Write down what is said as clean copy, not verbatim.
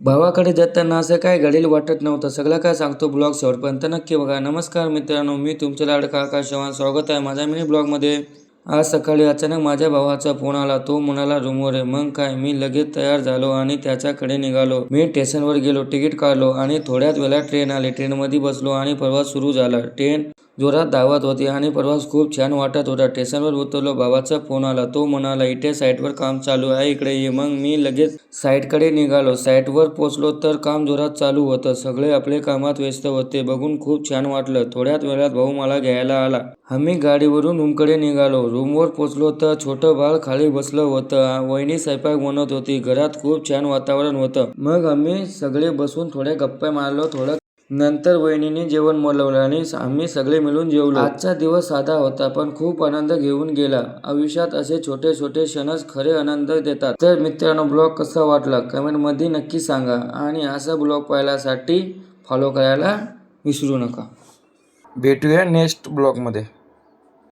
भावाकडे जाताना असं काय घडेल वाटत नव्हतं. सगळं काय सांगतो ब्लॉग शेवटपर्यंत नक्की बघा. नमस्कार मित्रांनो, मी तुमचे लाडका आकाश चव्हाण. स्वागत आहे माझ्या मिनी ब्लॉगमध्ये. आज सकाळी अचानक माझ्या भावाचा फोन आला. तो म्हणाला रूमवर आहे. मग काय, मी लगेच तयार झालो आणि त्याच्याकडे निघालो. मी स्टेशनवर गेलो, तिकीट काढलो आणि थोड्याच वेळात ट्रेन आली. ट्रेनमध्ये बसलो आणि प्रवास सुरू झाला. ट्रेन जोरात धावत होती आणि प्रवास खूप छान वाटत होता. स्टेशनवर उतरलो, भावाचा फोन आला. तो म्हणाला इथे साईटवर काम चालू आहे, इकडे ये. मग मी लगेच साईटकडे निघालो. साईटवर पोचलो तर काम जोरात चालू होतं. सगळे आपले कामात व्यस्त होते. बघून खूप छान वाटलं. थोड्याच वेळात भाऊ मला घ्यायला आला. आम्ही गाडीवरून रूमकडे निघालो. रूमवर पोचलो तर छोटं बाळ खाली बसलं होतं. वहिनी स्वयंपाक बनवत होती. घरात खूप छान वातावरण होतं. मग आम्ही सगळे बसून थोड्या गप्पा मारलो. नंतर वहिनीने जेवण बोलवलं आणि आम्ही सगळे मिळून जेवलो. आजचा दिवस साधा होता पण खूप आनंद घेऊन गेला. आयुष्यात असे छोटे छोटे क्षणच खरे आनंद देतात. तर मित्रांनो, ब्लॉग कसा वाटला कमेंटमध्ये नक्की सांगा आणि असा ब्लॉग पाहण्यासाठी फॉलो करायला विसरू नका. भेटूया नेक्स्ट ब्लॉगमध्ये.